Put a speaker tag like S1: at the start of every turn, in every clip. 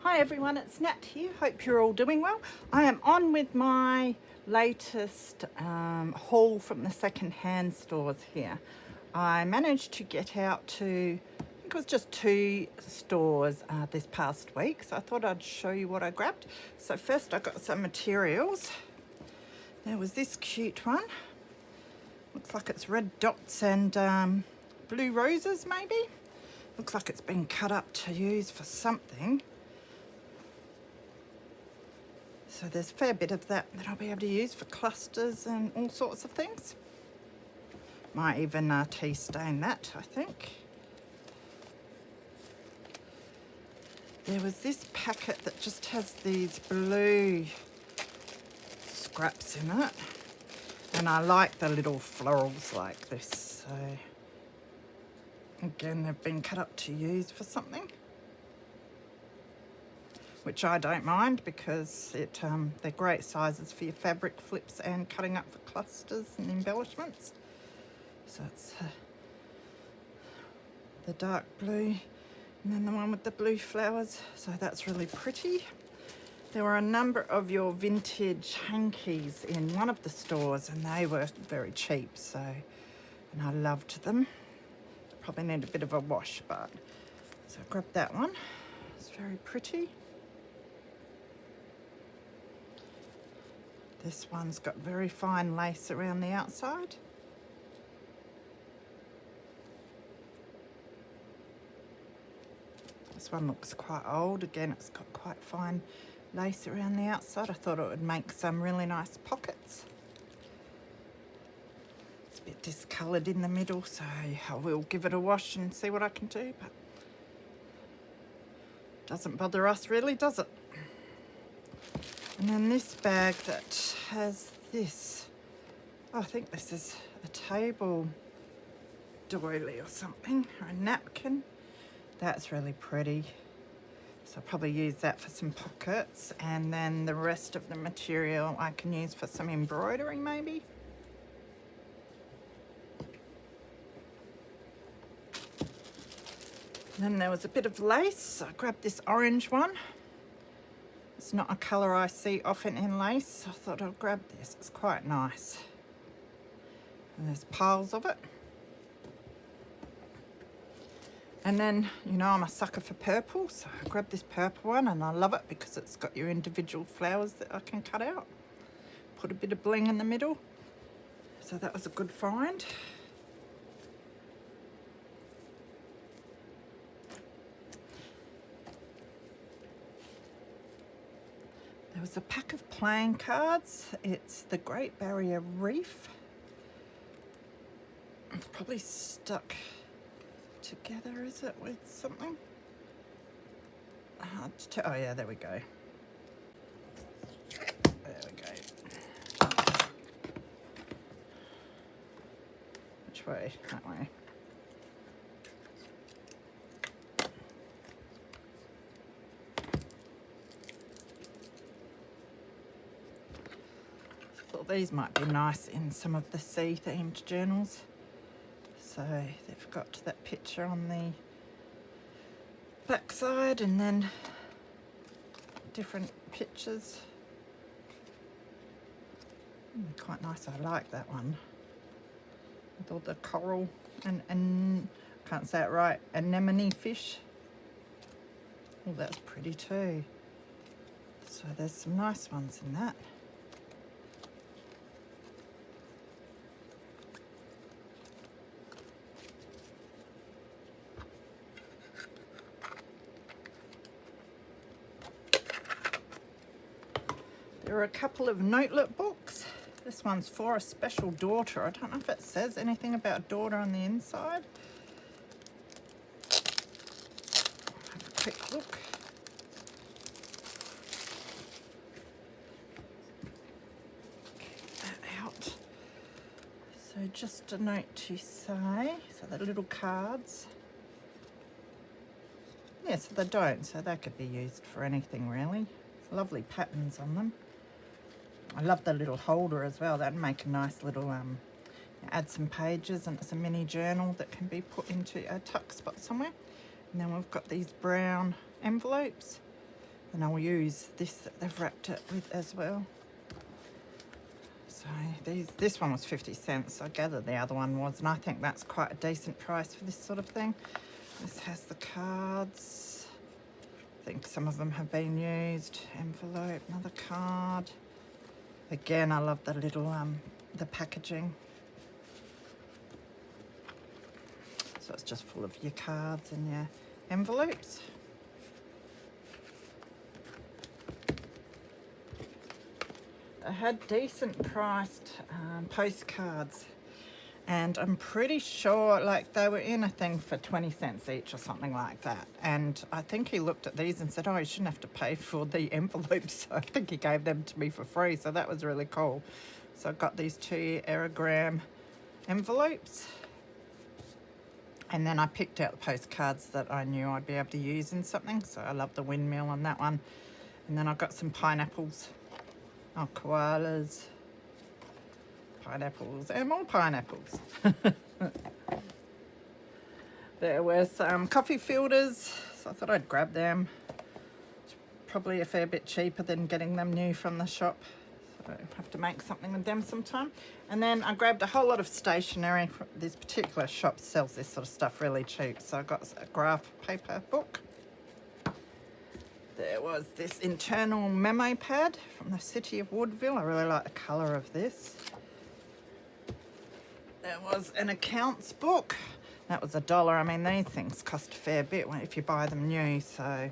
S1: Hi everyone, it's Nat here. Hope you're all doing well. I am on with my latest haul from the second-hand stores here. I managed to get out to, I think it was just 2 stores this past week, so I thought I'd show you what I grabbed. So first I got some materials. There was this cute one. Looks like it's red dots and blue roses maybe. Looks like it's been cut up to use for something. So there's a fair bit of that I'll be able to use for clusters and all sorts of things. Might even tea stain that, I think. There was this packet that just has these blue scraps in it. And I like the little florals like this. So again, they've been cut up to use for something, which I don't mind because they're great sizes for your fabric flips and cutting up for clusters and embellishments. So it's the dark blue and then the one with the blue flowers. So that's really pretty. There were a number of your vintage hankies in one of the stores and they were very cheap, and I loved them. Probably need a bit of a wash, but so I grabbed that one. It's very pretty. This one's got very fine lace around the outside. This one looks quite old. Again, it's got quite fine lace around the outside. I thought it would make some really nice pockets. It's a bit discoloured in the middle, so I will give it a wash and see what I can do, but doesn't bother us really, does it? And then this bag that has this, I think this is a table doily or something, or a napkin. That's really pretty. So I'll probably use that for some pockets, and then the rest of the material I can use for some embroidery maybe. Then there was a bit of lace. I grabbed this orange one. It's not a colour I see often in lace, so I thought I'd grab this. It's quite nice. And there's piles of it. And then, you know, I'm a sucker for purple, so I grabbed this purple one and I love it because it's got your individual flowers that I can cut out. Put a bit of bling in the middle. So that was a good find. There was a pack of playing cards. It's the Great Barrier Reef. It's probably stuck together, is it, with something? Hard to tell. Oh yeah, there we go. There we go. Which way? That way. These might be nice in some of the sea themed journals. So they've got that picture on the back side and then different pictures. Quite nice. I like that one with all the coral and can't say it right, anemone fish. Oh, that's pretty too. So there's some nice ones in that. There are a couple of notelet books. This one's for a special daughter. I don't know if it says anything about daughter on the inside. Have a quick look. Get that out. So just a note to say, so the little cards. Yeah, so they don't, so they could be used for anything really. Lovely patterns on them. I love the little holder as well. That'd make a nice little, add some pages, and it's a mini journal that can be put into a tuck spot somewhere. And then we've got these brown envelopes. And I'll use this that they've wrapped it with as well. So this one was 50 cents. I gather the other one was, and I think that's quite a decent price for this sort of thing. This has the cards. I think some of them have been used. Envelope, another card. Again, I love the little the packaging. So it's just full of your cards and your envelopes. I had decent priced postcards, and I'm pretty sure like they were in a thing for 20 cents each or something like that. And I think he looked at these and said, oh, you shouldn't have to pay for the envelopes. So I think he gave them to me for free. So that was really cool. So I got these 2 aerogram envelopes. And then I picked out the postcards that I knew I'd be able to use in something. So I love the windmill on that one. And then I got some pineapples. Oh, koalas, pineapples, and more pineapples. There were some coffee filters, so I thought I'd grab them. It's probably a fair bit cheaper than getting them new from the shop. So I have to make something with them sometime. And then I grabbed a whole lot of stationery. This particular shop sells this sort of stuff really cheap. So I got a graph paper book. There was this internal memo pad from the City of Woodville. I really like the colour of this. There was an accounts book. That was $1. I mean, these things cost a fair bit if you buy them new. So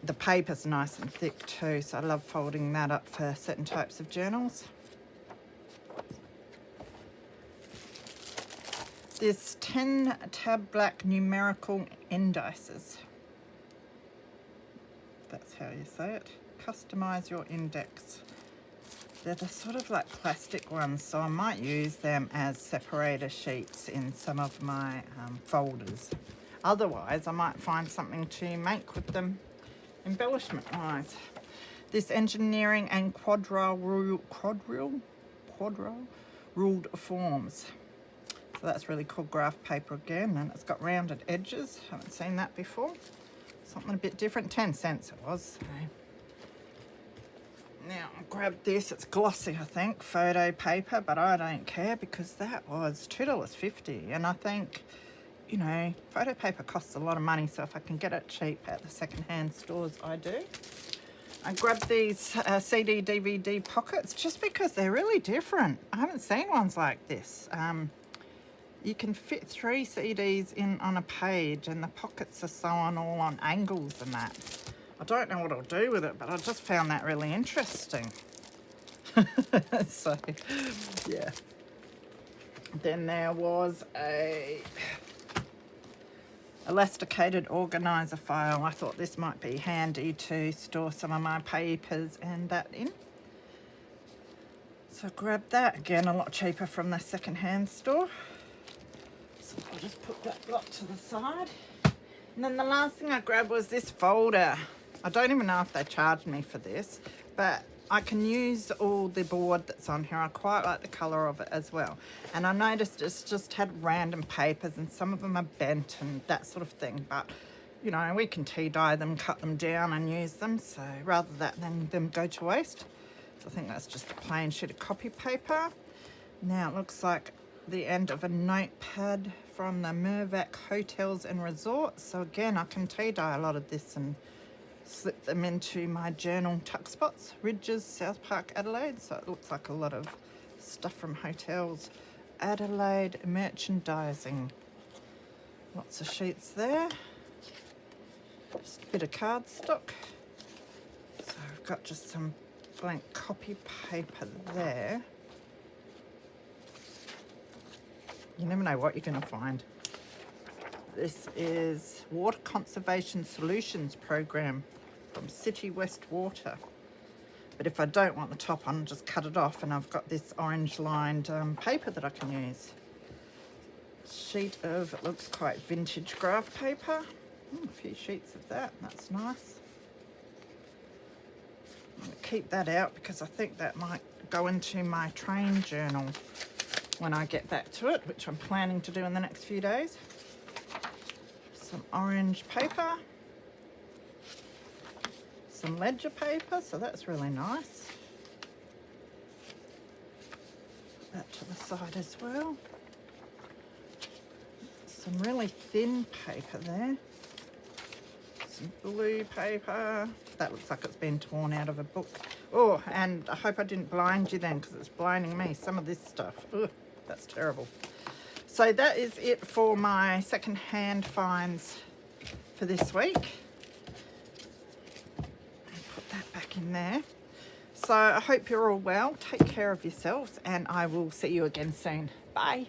S1: the paper's nice and thick too. So I love folding that up for certain types of journals. This 10 tab black numerical indices. That's how you say it. Customize your index. They're the sort of like plastic ones, so I might use them as separator sheets in some of my folders. Otherwise, I might find something to make with them embellishment-wise. This engineering and quadrile ruled forms. So that's really cool graph paper again, and it's got rounded edges. Haven't seen that before. Something a bit different. 10 cents it was. So. Now I grabbed this. It's glossy, I think, photo paper, but I don't care because that was $2.50, and I think, you know, photo paper costs a lot of money, so if I can get it cheap at the secondhand stores, I do. I grabbed these CD DVD pockets just because they're really different. I haven't seen ones like this. You can fit 3 CDs in on a page, and the pockets are sewn all on angles and that. I don't know what I'll do with it, but I just found that really interesting. So, yeah. Then there was a elasticated organizer file. I thought this might be handy to store some of my papers and that in. So I grabbed that. Again, a lot cheaper from the secondhand store. So I'll just put that block to the side. And then the last thing I grabbed was this folder. I don't even know if they charged me for this, but I can use all the board that's on here. I quite like the colour of it as well. And I noticed it's just had random papers, and some of them are bent and that sort of thing. But, you know, we can tea dye them, cut them down and use them. So rather than them go to waste. So I think that's just a plain sheet of copy paper. Now it looks like the end of a notepad from the Mervac Hotels and Resorts. So again, I can tea dye a lot of this and slip them into my journal tuck spots. Ridges, South Park, Adelaide. So it looks like a lot of stuff from hotels. Adelaide merchandising. Lots of sheets there. Just a bit of cardstock. So I've got just some blank copy paper there. You never know what you're going to find. This is Water Conservation Solutions Program from City West Water. But if I don't want the top on, I'll just cut it off, and I've got this orange lined paper that I can use. Sheet of, it looks quite vintage graph paper. A few sheets of that, that's nice. I'm going to keep that out because I think that might go into my train journal when I get back to it, which I'm planning to do in the next few days. Some orange paper. some ledger paper, so that's really nice. Put that to the side as well. Some really thin paper there. Some blue paper. That looks like it's been torn out of a book. Oh, and I hope I didn't blind you then, because it's blinding me, some of this stuff. Ugh, that's terrible. So that is it for my second-hand finds for this week. Put that back in there. So I hope you're all well. Take care of yourselves, and I will see you again soon. Bye.